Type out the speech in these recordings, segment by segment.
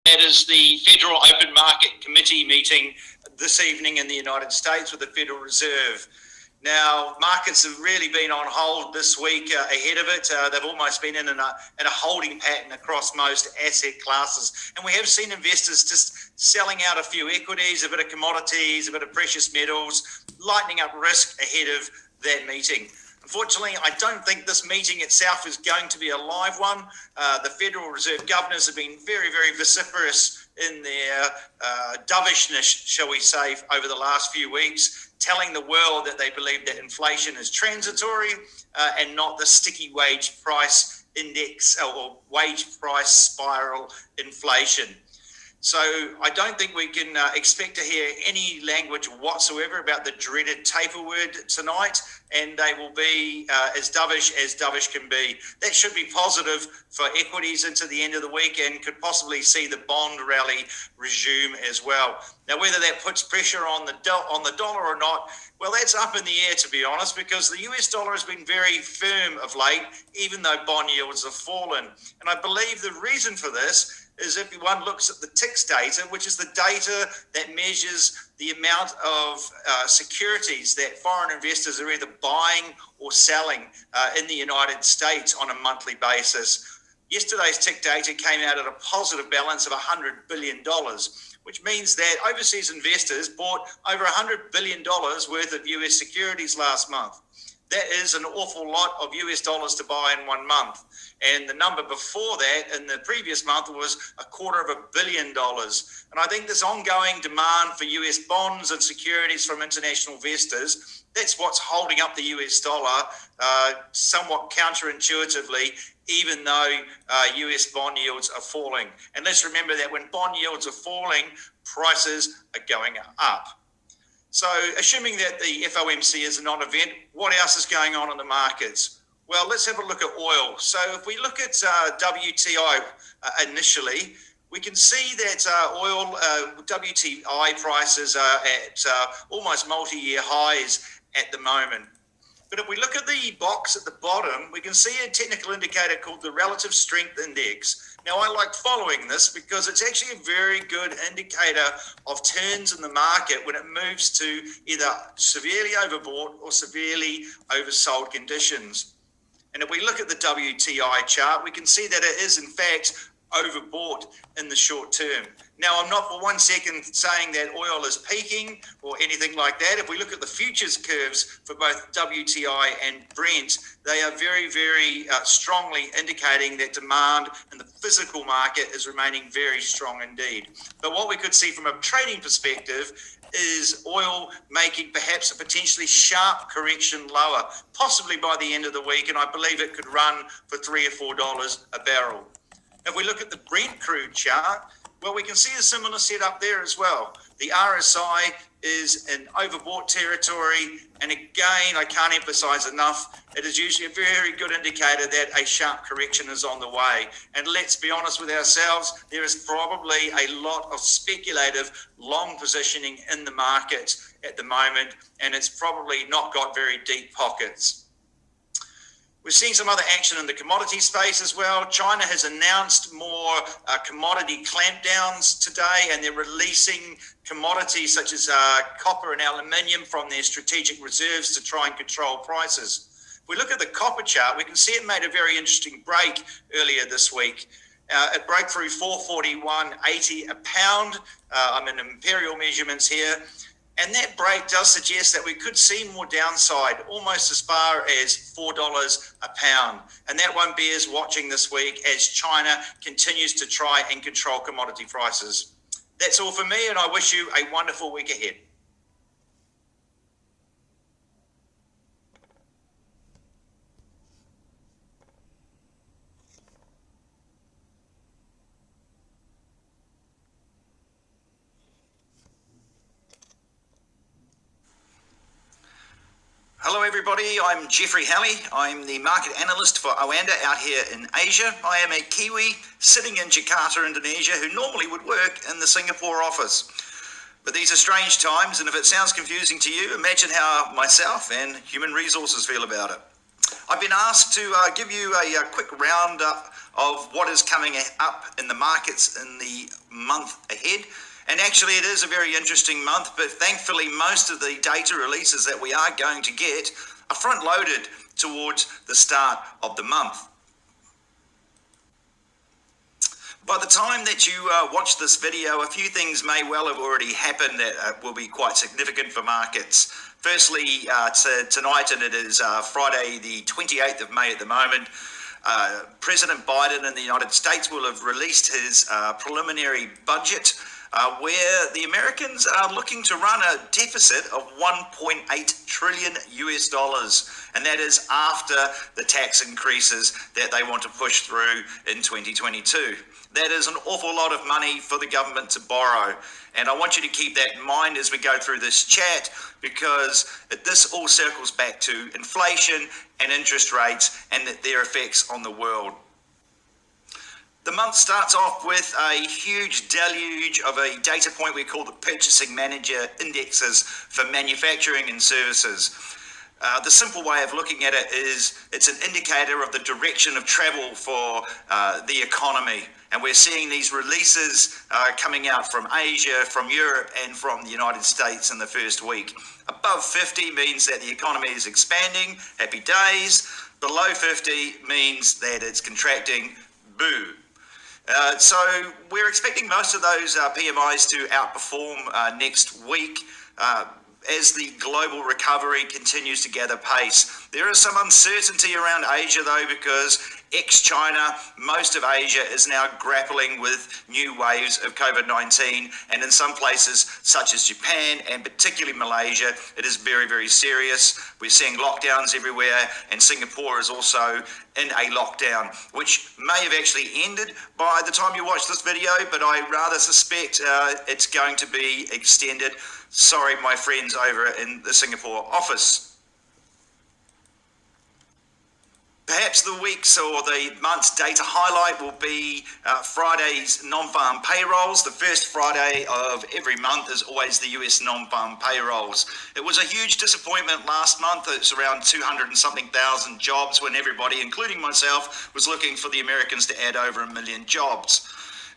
that is the Federal Open Market Committee meeting this evening in the United States with the Federal Reserve. Now, markets have really been on hold this week ahead of it. They've almost been in a holding pattern across most asset classes. And we have seen investors just selling out a few equities, a bit of commodities, a bit of precious metals, lightening up risk ahead of that meeting. Unfortunately, I don't think this meeting itself is going to be a live one. The Federal Reserve governors have been very, very vociferous in their dovishness, shall we say, over the last few weeks, telling the world that they believe that inflation is transitory and not the sticky wage price index or wage price spiral inflation. So I don't think we can expect to hear any language whatsoever about the dreaded taper word tonight, and they will be as dovish can be. That should be positive for equities into the end of the week and could possibly see the bond rally resume as well. Now, whether that puts pressure on the dollar or not, well, that's up in the air, to be honest, because the US dollar has been very firm of late, even though bond yields have fallen. And I believe the reason for this is if one looks at the TIX data, which is the data that measures the amount of securities that foreign investors are either buying or selling in the United States on a monthly basis. Yesterday's TIC data came out at a positive balance of $100 billion, which means that overseas investors bought over $100 billion worth of US securities last month. That is an awful lot of US dollars to buy in 1 month. And the number before that in the previous month was $250 million. And I think this ongoing demand for US bonds and securities from international investors, that's what's holding up the US dollar somewhat counterintuitively, even though US bond yields are falling. And let's remember that when bond yields are falling, prices are going up. So assuming that the FOMC is a non-event, what else is going on in the markets? Well, let's have a look at oil. So if we look at WTI initially, we can see that oil WTI prices are at almost multi-year highs at the moment. But if we look at the box at the bottom, we can see a technical indicator called the Relative Strength Index. Now, I like following this because it's actually a very good indicator of turns in the market when it moves to either severely overbought or severely oversold conditions. And if we look at the WTI chart, we can see that it is, in fact, overbought in the short term. Now, I'm not for 1 second saying that oil is peaking or anything like that. If we look at the futures curves for both WTI and Brent, they are very, very strongly indicating that demand in the physical market is remaining very strong indeed. But what we could see from a trading perspective is oil making perhaps a potentially sharp correction lower, possibly by the end of the week, and I believe it could run for $3 or $4 a barrel. If we look at the Brent crude chart, well, we can see a similar setup there as well. The RSI is in overbought territory, and again, I can't emphasize enough, it is usually a very good indicator that a sharp correction is on the way. And let's be honest with ourselves, there is probably a lot of speculative long positioning in the market at the moment, and it's probably not got very deep pockets. We're seeing some other action in the commodity space as well. China has announced more commodity clampdowns today, and they're releasing commodities such as copper and aluminium from their strategic reserves to try and control prices. If we look at the copper chart, we can see it made a very interesting break earlier this week. It broke through 441.80 a pound. I'm in imperial measurements here. And that break does suggest that we could see more downside, almost as far as $4 a pound. And that one bears watching this week as China continues to try and control commodity prices. That's all for me, and I wish you a wonderful week ahead. Hello everybody, I'm Jeffrey Halley. I'm the market analyst for Oanda out here in Asia. I am a Kiwi sitting in Jakarta, Indonesia, who normally would work in the Singapore office. But these are strange times, and if it sounds confusing to you, imagine how myself and human resources feel about it. I've been asked to give you a quick roundup of what is coming up in the markets in the month ahead. And actually it is a very interesting month, but thankfully most of the data releases that we are going to get are front-loaded towards the start of the month. By the time that you watch this video, a few things may well have already happened that will be quite significant for markets. Firstly, tonight, and it is Friday the 28th of May at the moment, President Biden in the United States will have released his preliminary budget, where the Americans are looking to run a deficit of 1.8 trillion US dollars, and that is after the tax increases that they want to push through in 2022. That is an awful lot of money for the government to borrow, and I want you to keep that in mind as we go through this chat, because this all circles back to inflation and interest rates and their effects on the world. The month starts off with a huge deluge of a data point we call the Purchasing Manager Indexes for manufacturing and services. The simple way of looking at it is it's an indicator of the direction of travel for the economy. And we're seeing these releases coming out from Asia, from Europe, and from the United States in the first week. Above 50 means that the economy is expanding, happy days. Below 50 means that it's contracting, boo. So we're expecting most of those PMIs to outperform next week as the global recovery continues to gather pace. There is some uncertainty around Asia though, because ex-China, most of Asia is now grappling with new waves of COVID-19, and in some places such as Japan and particularly Malaysia, it is very, very serious. We're seeing lockdowns everywhere, and Singapore is also in a lockdown, which may have actually ended by the time you watch this video, but I rather suspect it's going to be extended. Sorry, my friends over in the Singapore office. Perhaps the week's or the month's data highlight will be Friday's non-farm payrolls. The first Friday of every month is always the US non-farm payrolls. It was a huge disappointment last month. It's around 200 and something thousand jobs, when everybody, including myself, was looking for the Americans to add over 1 million jobs.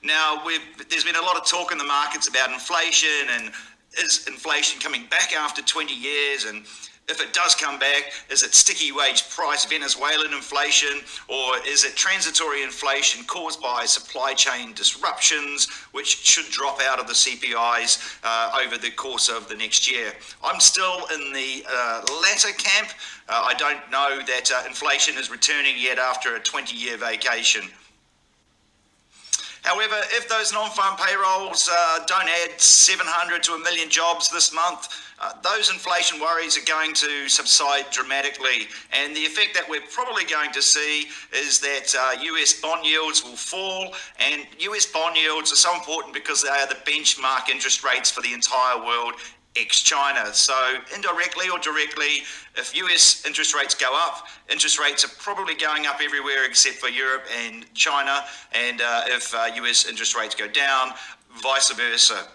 Now, there's been a lot of talk in the markets about inflation, and is inflation coming back after 20 years, and if it does come back, is it sticky wage price Venezuelan inflation, or is it transitory inflation caused by supply chain disruptions, which should drop out of the CPIs over the course of the next year? I'm still in the latter camp. I don't know that inflation is returning yet after a 20-year vacation. However, if those non-farm payrolls don't add 700 to 1 million jobs this month, those inflation worries are going to subside dramatically. And the effect that we're probably going to see is that US bond yields will fall, and US bond yields are so important because they are the benchmark interest rates for the entire world, ex-China. So indirectly or directly, if US interest rates go up, interest rates are probably going up everywhere except for Europe and China, and if US interest rates go down, vice versa.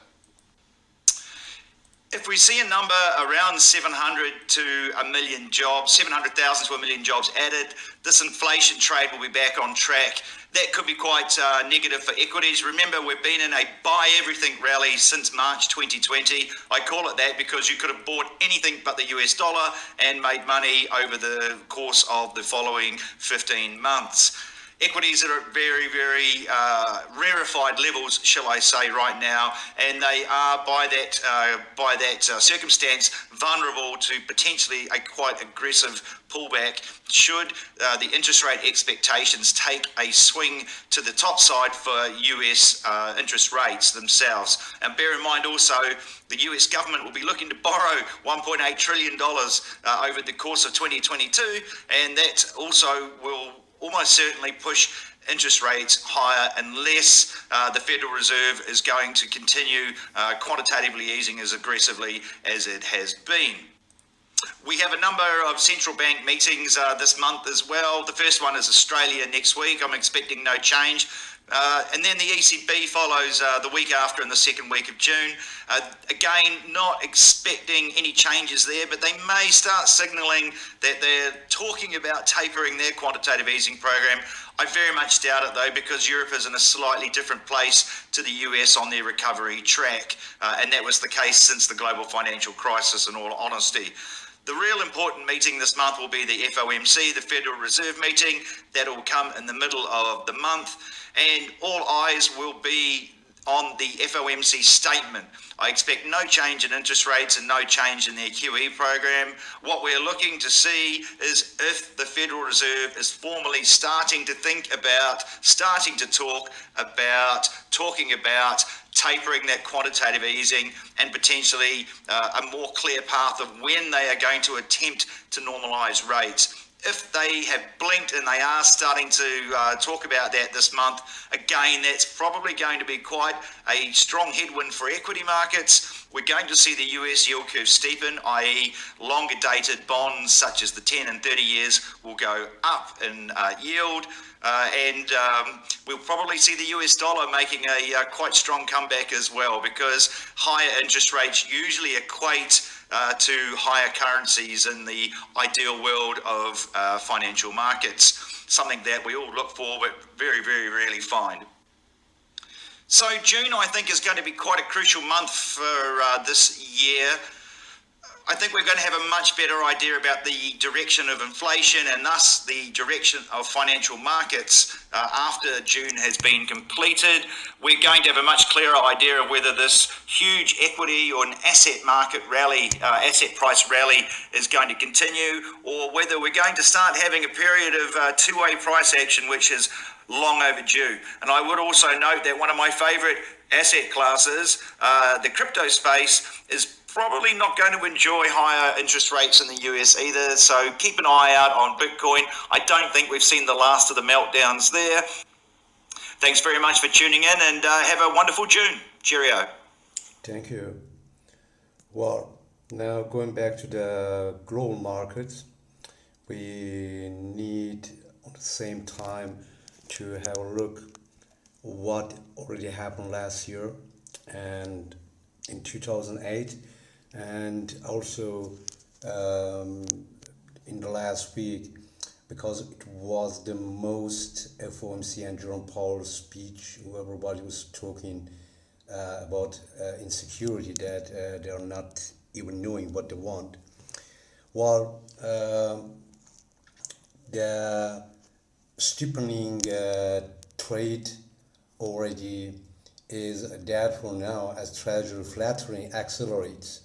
If we see a number around 700 to 1 million jobs, 700,000 to 1 million jobs added, this inflation trade will be back on track. That could be quite negative for equities. Remember, we've been in a buy everything rally since March 2020. I call it that because you could have bought anything but the US dollar and made money over the course of the following 15 months. Equities are at very, very rarefied levels, shall I say, right now, and they are, by that circumstance, vulnerable to potentially a quite aggressive pullback should the interest rate expectations take a swing to the top side for US interest rates themselves. And bear in mind also, the US government will be looking to borrow $1.8 trillion over the course of 2022, and that also will almost certainly push interest rates higher unless the Federal Reserve is going to continue quantitatively easing as aggressively as it has been. We have a number of central bank meetings this month as well. The first one is Australia next week. I'm expecting no change. And then the ECB follows the week after in the second week of June. Again, not expecting any changes there, but they may start signalling that they're talking about tapering their quantitative easing program. I very much doubt it though, because Europe is in a slightly different place to the US on their recovery track, and that was the case since the global financial crisis, in all honesty. The real important meeting this month will be the FOMC, the Federal Reserve meeting. That will come in the middle of the month, and all eyes will be on the FOMC statement. I expect no change in interest rates and no change in their QE program. What we're looking to see is if the Federal Reserve is formally starting to talking about tapering that quantitative easing, and potentially a more clear path of when they are going to attempt to normalise rates. If they have blinked and they are starting to talk about that this month, again, that's probably going to be quite a strong headwind for equity markets. We're going to see the US yield curve steepen, i.e. longer dated bonds such as the 10 and 30 years will go up in yield. And we'll probably see the US dollar making a quite strong comeback as well, because higher interest rates usually equate to higher currencies in the ideal world of financial markets, something that we all look for but very, very rarely find. So June, I think, is going to be quite a crucial month for this year. I think we're going to have a much better idea about the direction of inflation and thus the direction of financial markets after June has been completed. We're going to have a much clearer idea of whether this huge equity or an asset market rally, asset price rally is going to continue, or whether we're going to start having a period of two-way price action, which is long overdue. And I would also note that one of my favorite asset classes, the crypto space, is probably not going to enjoy higher interest rates in the US either, so keep an eye out on Bitcoin. I don't think we've seen the last of the meltdowns there. Thanks very much for tuning in, and have a wonderful June. Cheerio. Thank you. Well, now going back to the global markets, we need at the same time to have a look what already happened last year and in 2008, and also in the last week, because it was the most FOMC and Jerome Powell speech where everybody was talking about insecurity, that they are not even knowing what they want. Well, the steepening trade already is dead for now, as Treasury flattening accelerates,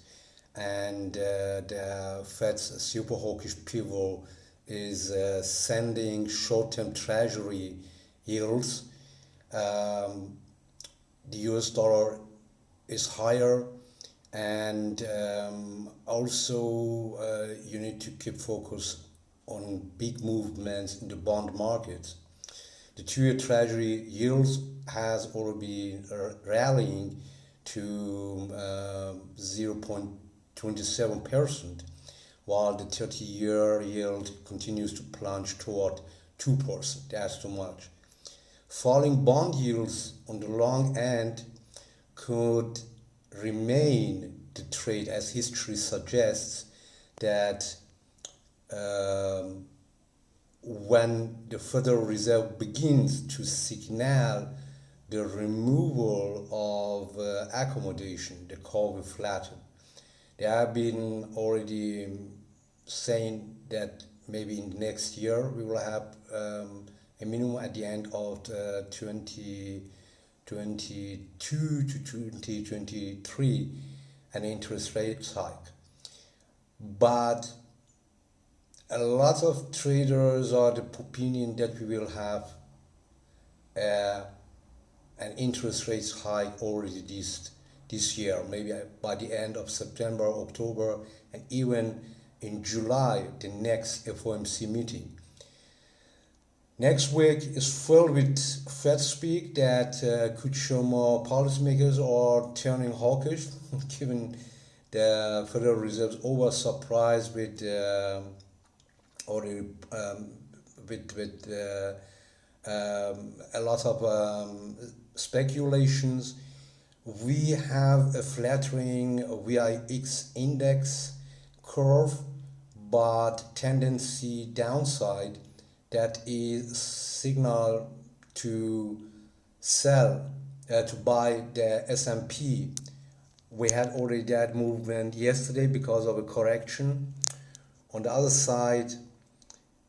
and the Fed's super hawkish pivot is sending short-term Treasury yields. The US dollar is higher, and also you need to keep focus on big movements in the bond market. The two-year Treasury yields has already been rallying to 0.27%, while the 30-year yield continues to plunge toward 2%. That's too much. Falling bond yields on the long end could remain the trade, as history suggests that when the Federal Reserve begins to signal the removal of accommodation, the curve will flatten. They have been already saying that maybe in next year we will have a minimum at the end of 2022 to 2023, an interest rate hike. But a lot of traders are the opinion that we will have an interest rate hike already this year, maybe by the end of September, October, and even in July, the next FOMC meeting. Next week is filled with Fed speak that could show more policymakers are turning hawkish, given the Federal Reserve's over surprise with a lot of speculations. We have a flattering VIX index curve, but tendency downside that is signal to sell, to buy the S&P. We had already that movement yesterday because of a correction. On the other side,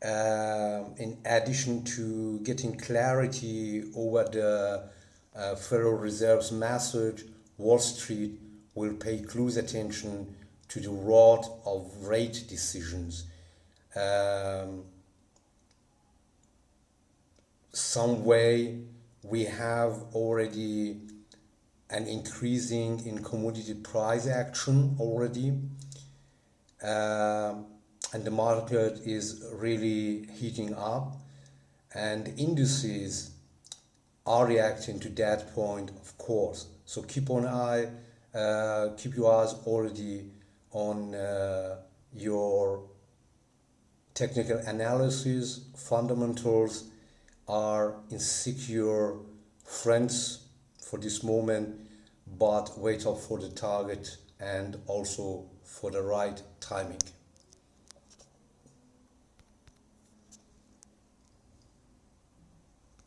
in addition to getting clarity over the Federal Reserve's message, Wall Street will pay close attention to the road of rate decisions. Some way we have already an increasing in commodity price action already, and the market is really heating up, and indices are reacting to that point, of course. So keep your eyes already on your technical analysis. Fundamentals are insecure friends for this moment, but wait up for the target and also for the right timing.